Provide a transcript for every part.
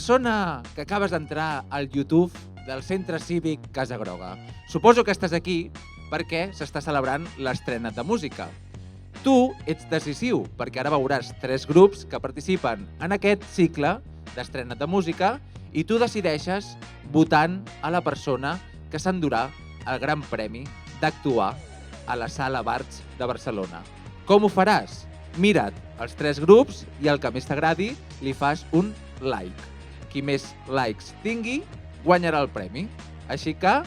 persona que acabes d'entrar al YouTube del Centre Cívic Casa Groga. Suposo que estàs aquí perquè s'està celebrant l'estrena de música. Tu ets decisiu, perquè ara veuràs 3 grups que participen en aquest cicle d'estrena de música i tu decideixes votant a la persona que s'endurà el gran premi d'actuar a la Sala Barts de Barcelona. Com ho faràs? Mira't els 3 grups i el que més t'agradi li fas un like. Qui més likes tingui guanyarà el premi. Així que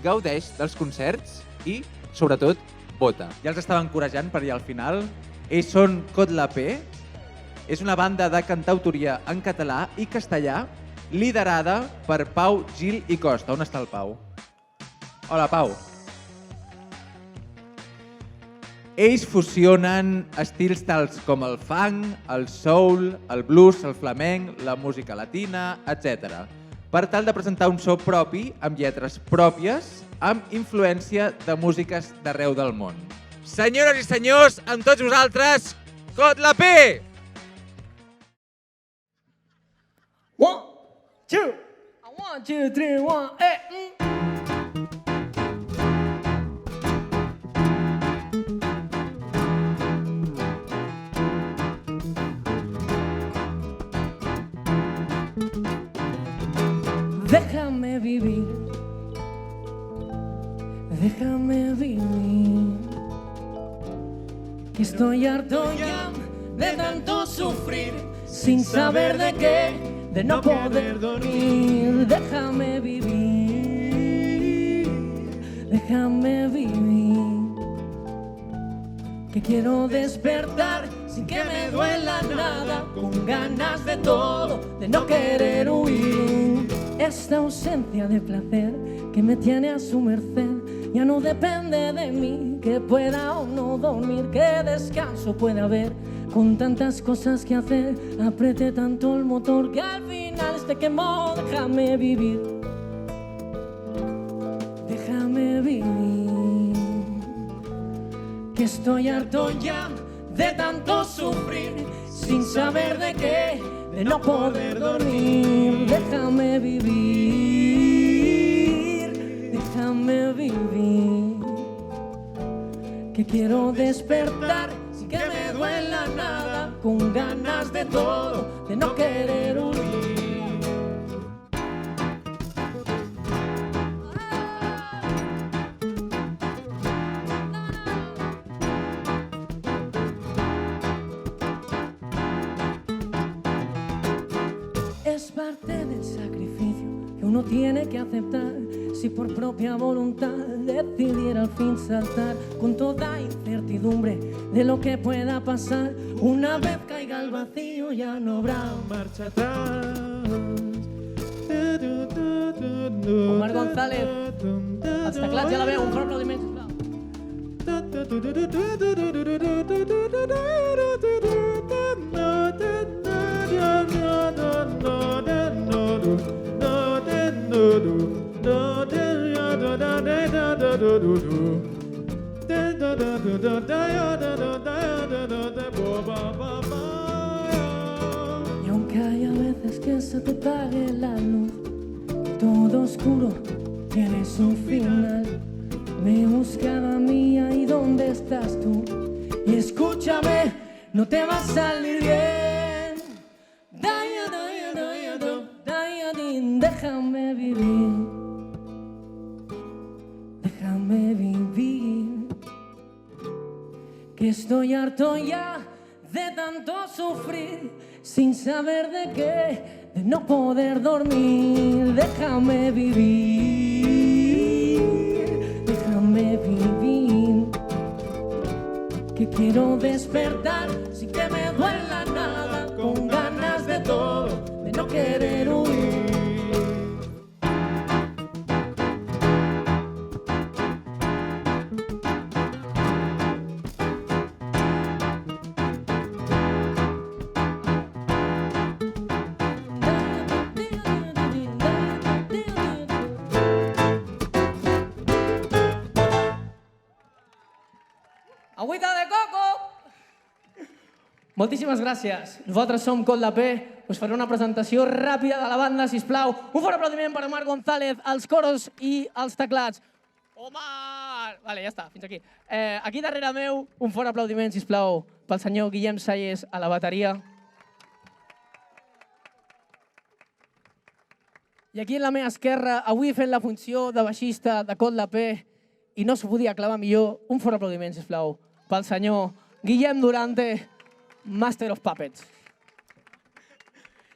gaudeix dels concerts i, sobretot, vota. Ja els estava encorajant per allà al final. Ells són Cot la P. És una banda de cantautoria en català i castellà liderada per Pau Gil i Costa. On està el Pau? Hola, Pau. Ells fusionen estils tals com el funk, el soul, el blues, el flamenc, la música latina, etc. Per tal de presentar un so propi, amb lletres pròpies, amb influència de músiques d'arreu del món. Senyores i senyors, amb tots vosaltres, Cot la P! 1, 2, 1, 2, 3, 1, Déjame vivir, déjame vivir, que estoy harto ya de tanto sufrir, sin saber de qué, de no poder dormir. Déjame vivir, déjame vivir, que quiero despertar sin que me duela nada, con ganas de todo, de no querer huir. Esta ausencia de placer que me tiene a su merced ya no depende de mí, que pueda o no dormir, que descanso puede haber con tantas cosas que hacer. Apreté tanto el motor que al final se quemó. Déjame vivir, déjame vivir, que estoy harto ya de tanto sufrir, sin saber de qué, de no poder dormir. Déjame vivir, déjame vivir, que quiero despertar sin que me duela nada, con ganas de todo, de no querer huir. Es parte del sacrificio que uno tiene que aceptar, si por propia voluntad decidiera al fin saltar, con toda incertidumbre de lo que pueda pasar. Una vez caiga al vacío ya no habrá marcha atrás. Omar González, als teclats ja la veu, un fort aplaudiment, sisplau. Y aunque haya veces que se te apague la luz, todo oscuro tiene su final. Me he buscado a mí, ahí donde estás tú, y escúchame, no te va a salir bien. Déjame vivir, déjame vivir, que estoy harto ya de tanto sufrir, sin saber de qué, de no poder dormir. Déjame vivir, déjame vivir, que quiero despertar sin que me duela nada, con ganas de todo, de no querer huir. Agüita de coco. Moltíssimes gràcies. Nosaltres som Coldplay. Us faré una presentació ràpida de la banda, sisplau. Un fort aplaudiment per Omar González, als coros i als teclats. Omar! Vale, ja està, fins aquí. Aquí darrere meu, un fort aplaudiment, sisplau, pel senyor Guillem Salles a la bateria. I aquí a la meva esquerra, avui fent la funció de baixista de Coldplay, i no s'ho podia clavar millor, un fort aplaudiment, sisplau, pel senyor Guillem Durante, Master of Puppets.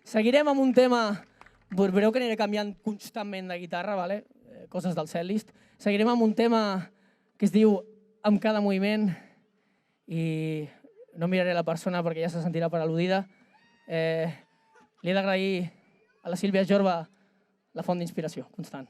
Seguirem amb un tema, veureu que aniré canviant constantment de guitarra, vale? Coses del setlist. Seguirem amb un tema que es diu Amb cada moviment, i no miraré la persona perquè ja se sentirà per al·ludida. Li he d'agrair a la Sílvia Jorba la font d'inspiració constant.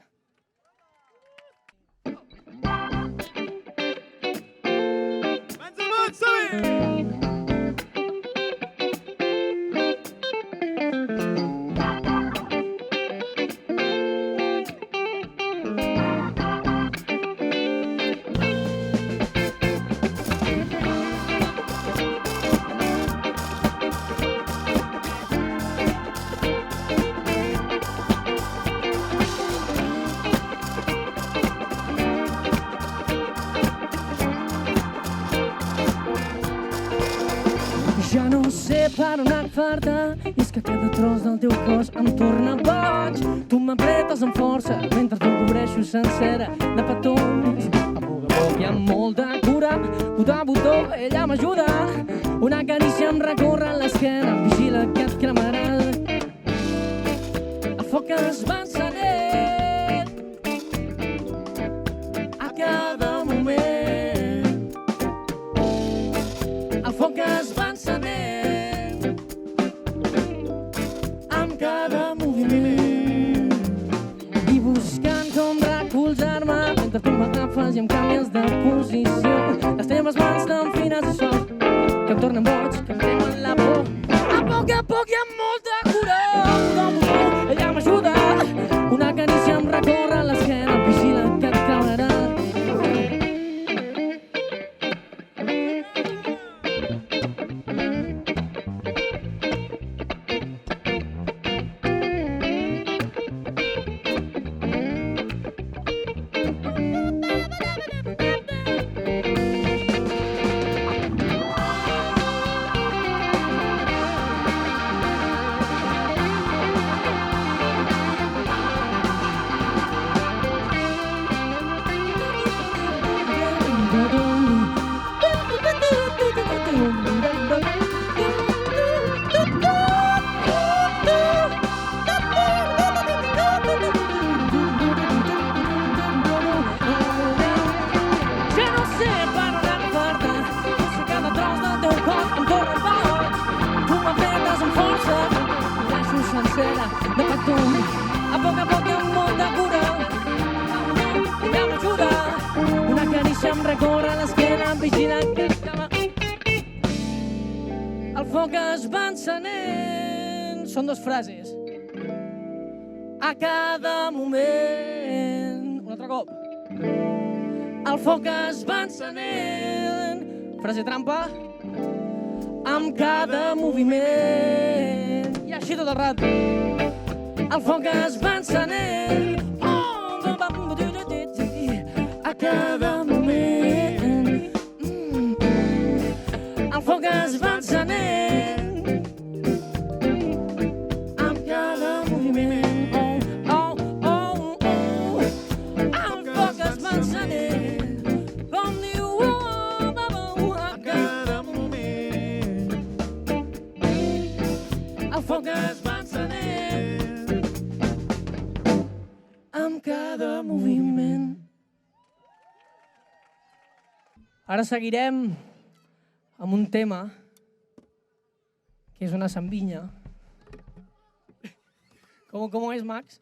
Ja no sé per on agafar-te, i és que cada tros del teu cos em torna boig. Tu m'apretes amb força, mentre te'l cobreixo sencera de petons. A poc i amb molta cura, botó a botó, ella m'ajuda. Una carícia em recorre l'esquena, vigila que et cremarà. El foc es va encenent a cada moment. El foc es va encenent amb cada moviment, i buscant com recolzar-me mentre tu m'agafes i em canvies de posició. Les teves mans tan fines i suaus que em tornen boig, que em cremen la por. A poc i amb molta cura, ella m'ajuda. Una carícia em recorre l'esquena, vigila que et creurà. A poc i amb molta cura, ella m'ajuda. Una carícia em recorre l'esquena, vigila que el foc es va encenent. Són dues frases. A cada moment. Un altre cop. El foc es va encenent. Frase trampa. Amb cada moviment. I així tot el rato. El foc es va encenent a cada moment. El foc es va encenent amb cada moviment. El foc es va encenent, com diu, a cada moment. El foc es va encenent amb cada moviment. Ara seguirem amb un tema que és una zambiña. ¿Cómo es, Max?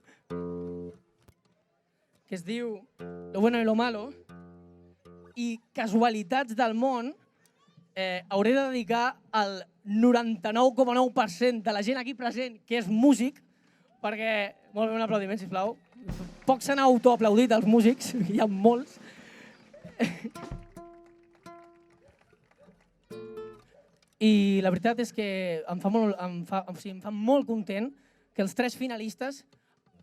Que es diu Lo bueno y lo malo. I casualitats del món, hauré de dedicar al 99,9% de la gent aquí present que és músic, perquè... Molt bé, un aplaudiment, sisplau. Pocs s'han autoaplaudit, els músics, hi ha molts. I la veritat és que em fa molt content que els 3 finalistes,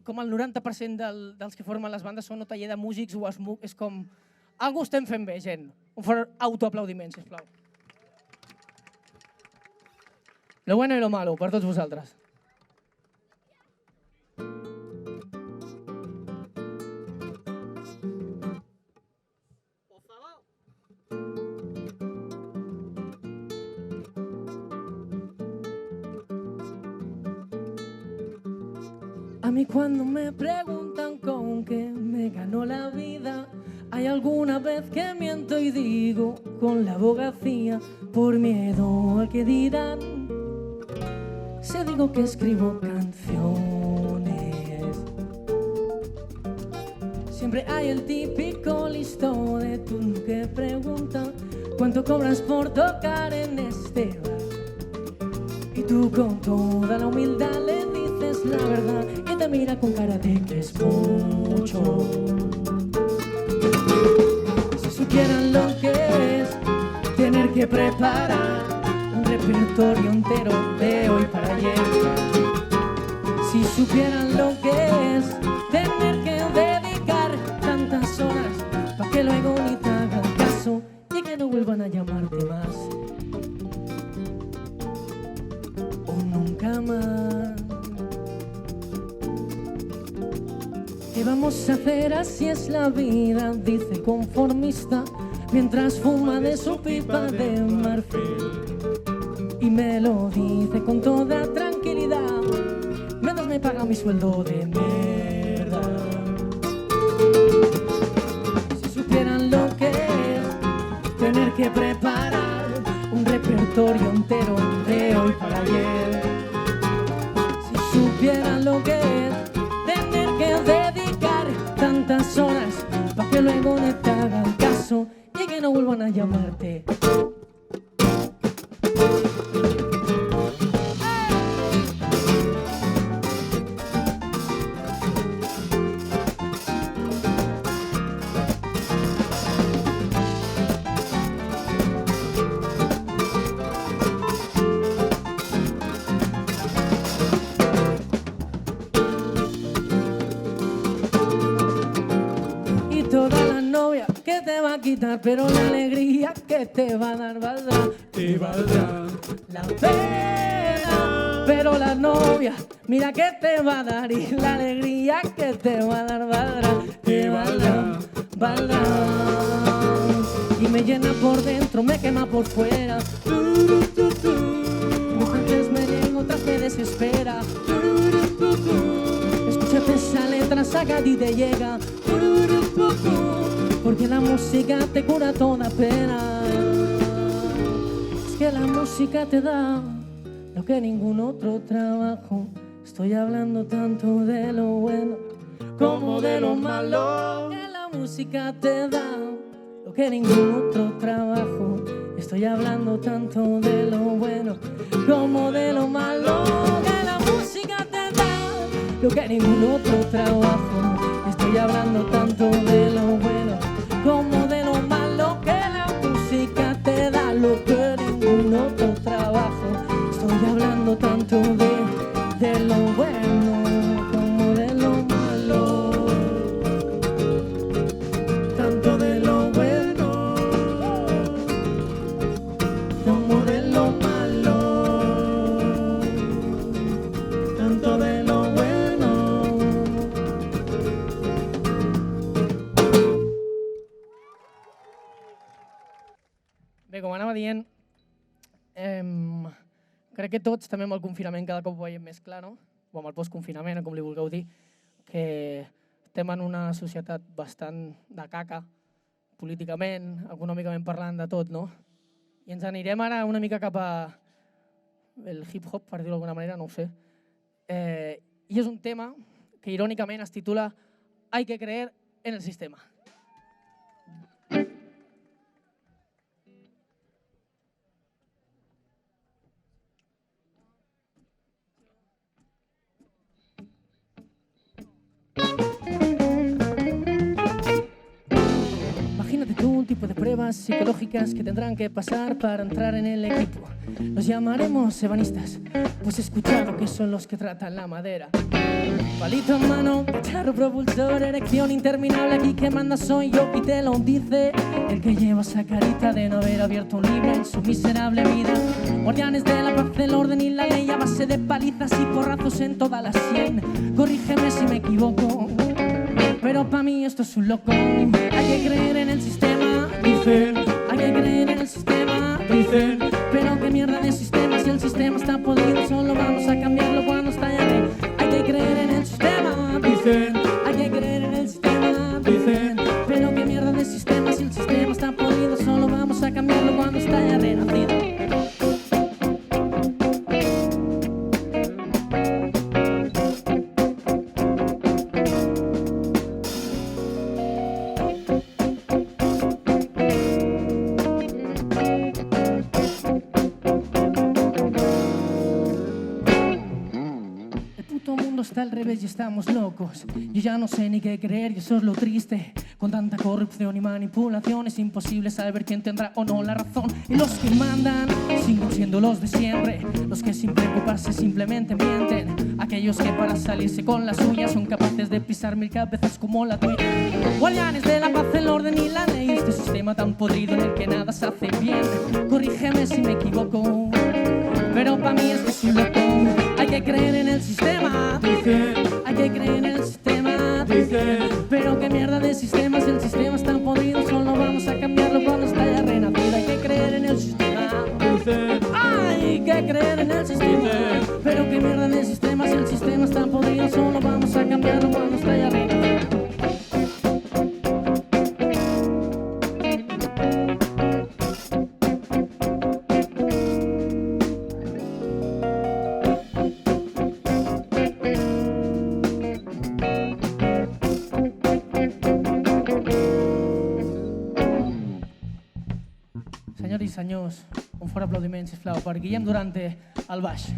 com el 90% dels que formen les bandes són o taller de músics o SMUC, és com... Algú estem fent bé, gent. Un fort autoaplaudiment, sisplau. Lo bueno y lo malo, per tots vosaltres. A mí cuando me preguntan con qué me ganó la vida, hay alguna vez que miento y digo con la abogacía, por miedo al que dirán. Si digo que escribo canciones, siempre hay el típico listo de tú que pregunta ¿cuánto cobras por tocar en este bar? Y tú con toda la humildad le dices la verdad y te mira con cara de que es mucho. Si supieran lo que es tener que preparar un repertorio entero de hoy para ayer. Si supieran lo que es tener que dedicar tantas horas para que luego ni te hagan caso y que no vuelvan a llamarte más o nunca más. ¿Qué vamos a hacer? Así es la vida, dice conformista, mientras fuma de su pipa de marfil. Y me lo dice con toda tranquilidad, mientras me paga mi sueldo de mierda. Si supieran lo que es tener que preparar un repertorio entero de hoy para ayer. Si supieran lo que es tener que dedicar tantas horas para que luego no te hagan caso y que no vuelvan a llamarte. Pero la alegría que te va a dar valdrá, te valdrá la pena. Pero la novia, mira que te va a dar y la alegría que te va a dar valdrá, te valdrá, valdrá. Y me llena por dentro, me quema por fuera. Mujeres me llega, otras me desespera. Escúchate esa letra, saca y te llega. Porque la música te cura toda pena. Es que la música te da lo que ningún otro trabajo. Estoy hablando tanto de lo bueno como de lo malo. Que la música te da lo que ningún otro trabajo. Estoy hablando tanto de lo bueno como de lo malo. Que la música te da lo que ningún otro trabajo. Estoy hablando tanto de lo bueno como de lo malo, que la música te da lo que ningún otro trabajo. Estoy hablando tanto de lo bueno como de lo malo, tanto de lo bueno como de lo malo, tanto de lo bueno. Bé, com anava dient, crec que tots, també amb el confinament, cada cop ho veiem més clar, no? O amb el postconfinament, com li vulgueu dir, que estem en una societat bastant de caca, políticament, econòmicament parlant, de tot, no? I ens anirem ara una mica cap a el hip-hop, per dir-ho d'alguna manera, no ho sé. I és un tema que irònicament es titula Hay que creer en el sistema. pruebas psicológicas que tendrán que pasar para entrar en el equipo. Los llamaremos ebanistas, pues he escuchado que son los que tratan la madera. Palito en mano, carro propulsor, erección interminable, aquí que manda soy yo y te lo dice el que lleva esa carita de no haber abierto un libro en su miserable vida. Guardianes de la paz, el orden y la ley a base de palizas y porrazos en toda la sien. Corrígeme si me equivoco, pero pa' mí esto es un loco. Hay que creer en el sistema, dicen. Hay que creer en el sistema, dicen. Pero qué mierda de sistema, si el sistema está podrido, solo vamos a cambiarlo cuando está ya de. Hay que creer en el sistema, dicen. Hay que creer en el sistema, dicen. Pero qué mierda de sistema, si el sistema está podrido, solo vamos a cambiarlo cuando está ya renacido. Está al revés y estamos locos. Yo ya no sé ni qué creer y eso es lo triste. Con tanta corrupción y manipulación es imposible saber quién tendrá o no la razón. Y los que mandan siguen siendo los de siempre, los que sin preocuparse simplemente mienten. Aquellos que para salirse con las suyas son capaces de pisar 1000 cabezas como la tuya. Guardianes de la paz, el orden y la ley, este sistema tan podrido en el que nada se hace bien. Corrígeme si me equivoco, pero para mí esto es un loco. Hay que creer en el sistema, dicen. Hay que creer en el sistema, dicen. Pero qué mierda de sistema, si el sistema está podrido, solo vamos a cambiarlo cuando está ya renacido. Hay que creer en el sistema, dicen. Hay que creer en el sistema, pero qué mierda de sistema, si el sistema está podrido, solo vamos a cambiarlo cuando está ya renacido. Senyores i senyors, un fort aplaudiment, sisplau, per Guillem Durante al baix.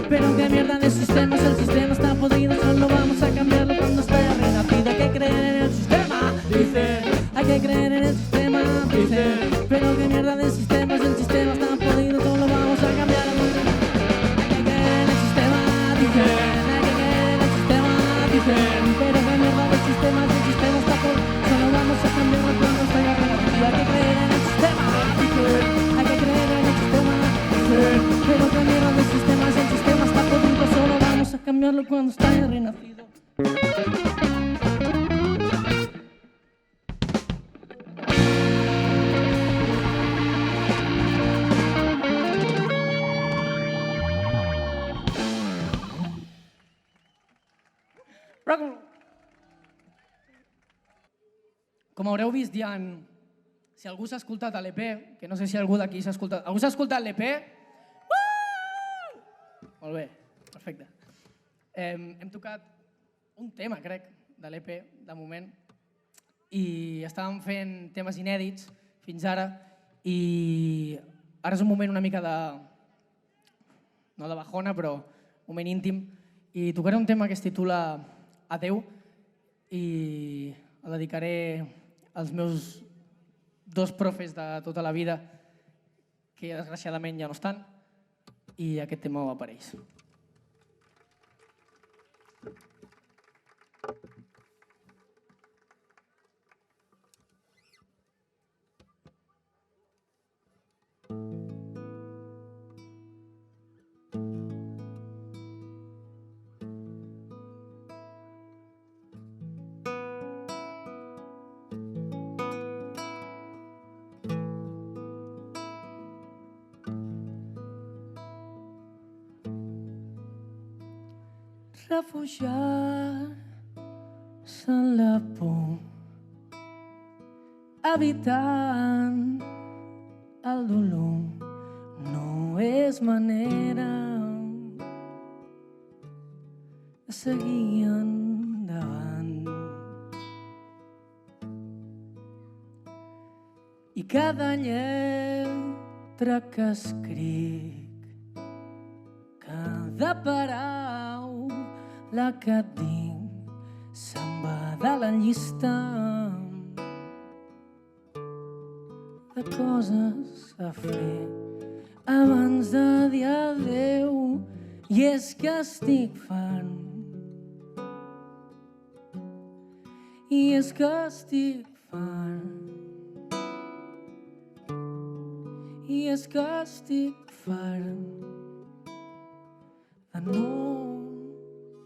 Pero qué mierda de sistema, si el sistema está podrido, solo vamos a cambiarlo cuando está ya renacido. Hay que creer en el sistema, dice. Hay que creer en el sistema, dice. Pero qué mierda de sistema, si el sistema está podrido, solo vamos a cambiarlo. Hay que creer en el sistema, dice. Hay que creer en el sistema, dice. Pero qué mierda de sistema, si el sistema está podrido, solo vamos a cambiarlo cuando está ya renacido. Hay que creer en el sistema, dice. Hay que creer en el sistema, dice. Pero qué mierda de sistema, si el sistema está podrido, solo vamos a cambiarlo cuando está ya renacido. Com haureu vist, ja si algú s'ha escoltat l'EP, que no sé si algú d'aquí s'ha escoltat... Algú s'ha escoltat l'EP? Molt bé, perfecte. Hem tocat un tema, crec, de l'EP, de moment, i estàvem fent temes inèdits fins ara, i ara és un moment una mica de... no de bajona, però un moment íntim, i tocaré un tema que es titula Adeu, i el dedicaré als meus dos profes de tota la vida que desgraciadament ja no estan, i aquest tema va per ells. Refugiar-se en la por, evitant el dolor, no és manera de seguir endavant. I cada lletra que escric, cada paraula que et dic, se'n va de la llista de coses a fer abans de dir adéu. I és que estic fart, i és que estic fart, i és que estic fart de no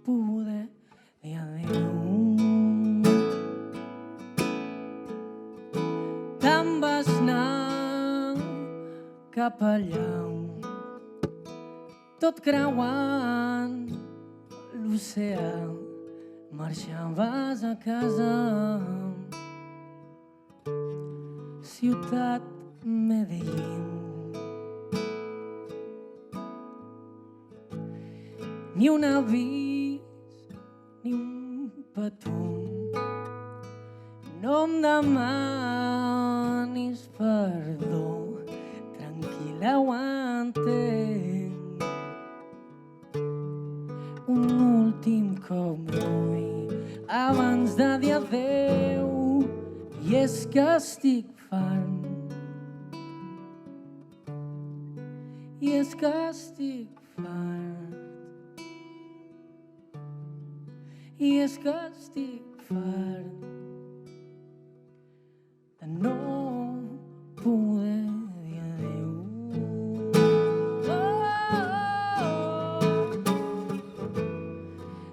poder dir adéu. Te'n vas anar cap allà, tot creuant l'oceà, marxaves a casa, ciutat Medellín. Ni un avís, ni un petó, no em demanis perdó, tranquil·la, ho entenc. Un últim cop vull abans de dir adéu, i és que estic fart, i és que estic fart, i és que estic fart de no poder dir adéu.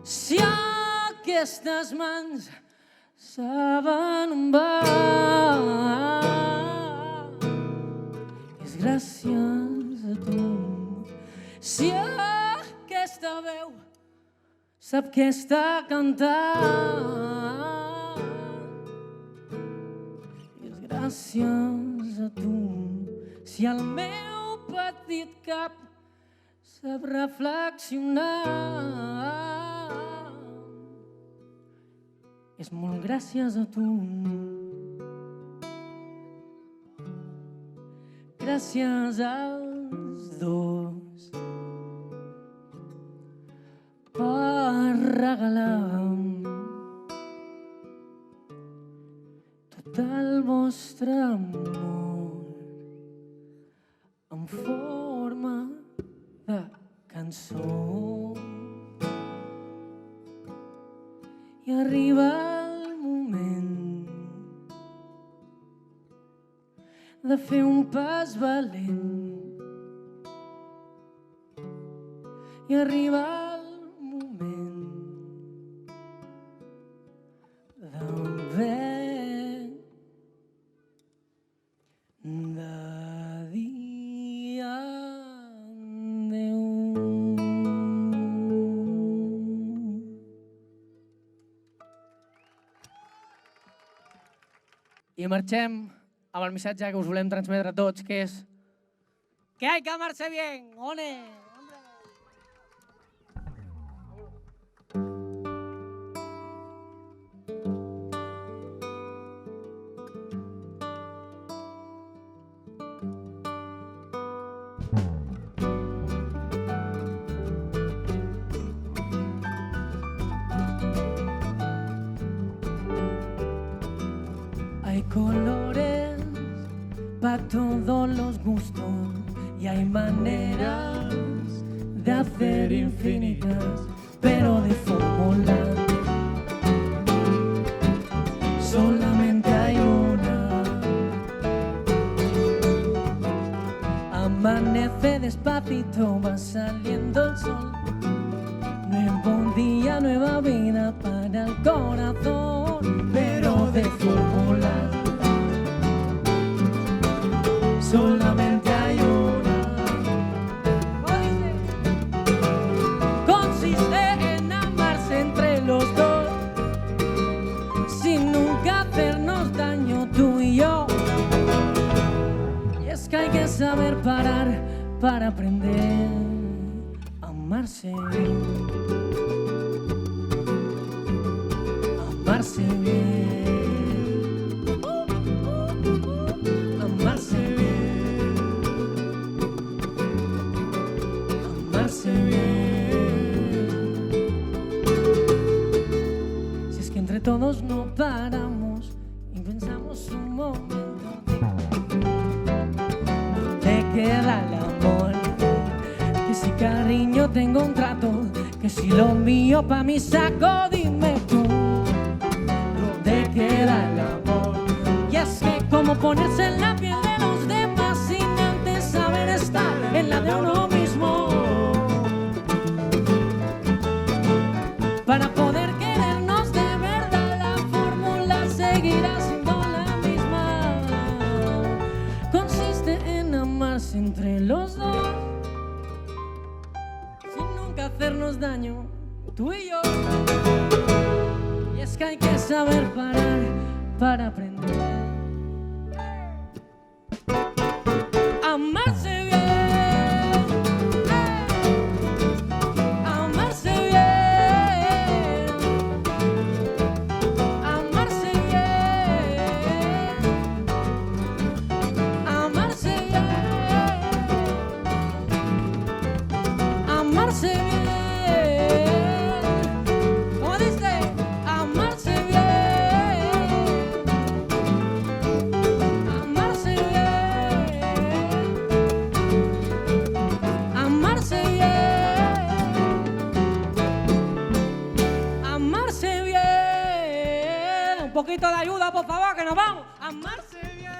Si aquestes mans saben on va, és gràcies a tu. Si aquesta veu sap què està cantant, és gràcies a tu. Si el meu petit cap sap reflexionar, és molt gràcies a tu. Gràcies als dos per regalar tot el vostre amor en forma de cançó. I arriba el moment de fer un pas valent. I arriba el moment d'haver de dir adéu. I marxem amb el missatge que us volem transmetre a tots, que és que hay que amarse bien, ¡One! Hay colores para todos los gustos y hay maneras de hacer infinitas, pero de fórmula solamente hay una. Amanece despacito, va saliendo el sol. Nuevo día, nueva vida para el corazón, pero de fórmula solamente hay una. Consiste en amarse entre los dos, sin nunca hacernos daño tú y yo. Y es que hay que saber parar para aprender a amarse bien. Amarse bien. Amarse bien. Amarse bien. Si es que entre todos no paramos y pensamos un momento, ¿dónde queda el amor? Que si cariño tengo un trato, que si lo mío pa' mi saco, dime tú, ¿dónde queda el amor? Y es que como ponerse en la piel de los demás sin antes saber estar en la de uno mismo, para poder querernos de verdad la fórmula seguirá siendo la misma. Consiste en amarse entre los dos, hacernos daño, tú y yo. Y es que hay que saber parar para aprender a amarse bien. Amarse bien. Amarse bien. Amarse bien. Amarse bien. Un poquito de ayuda, por favor, que nos vamos. Amarse bien.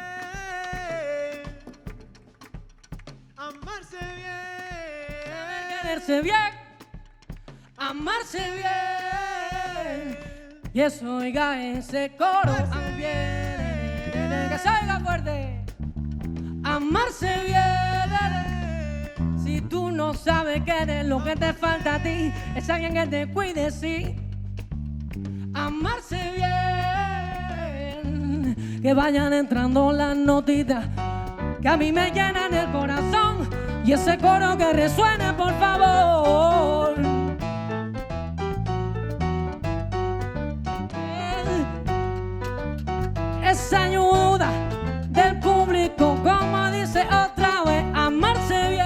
Amarse bien. Quererse bien. Amarse bien. Y eso, oiga ese coro también. Que se oiga fuerte. Amarse bien. Si tú no sabes qué es lo que te falta a ti, es alguien que te cuide, sí. Amarse bien, que vayan entrando las notitas que a mí me llenan el corazón, y ese coro que resuene, por favor. Esa ayuda del público, como dice otra vez, amarse bien.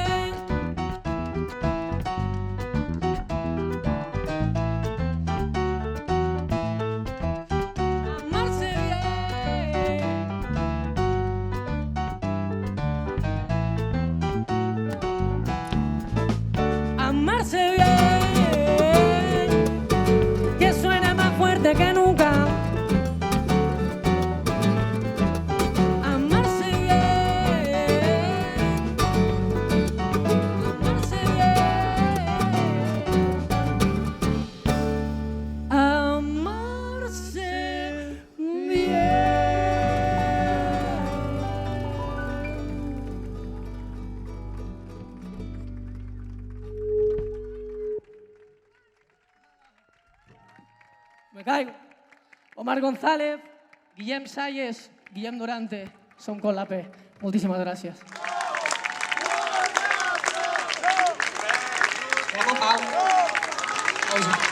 Amarse bien, que suene más fuerte que nunca. Amarse bien, amarse bien, amarse bien. Me caigo. Omar González, Guillem Salles, Guillem Durante, Som con la P. Moltíssimes gràcies. Pau.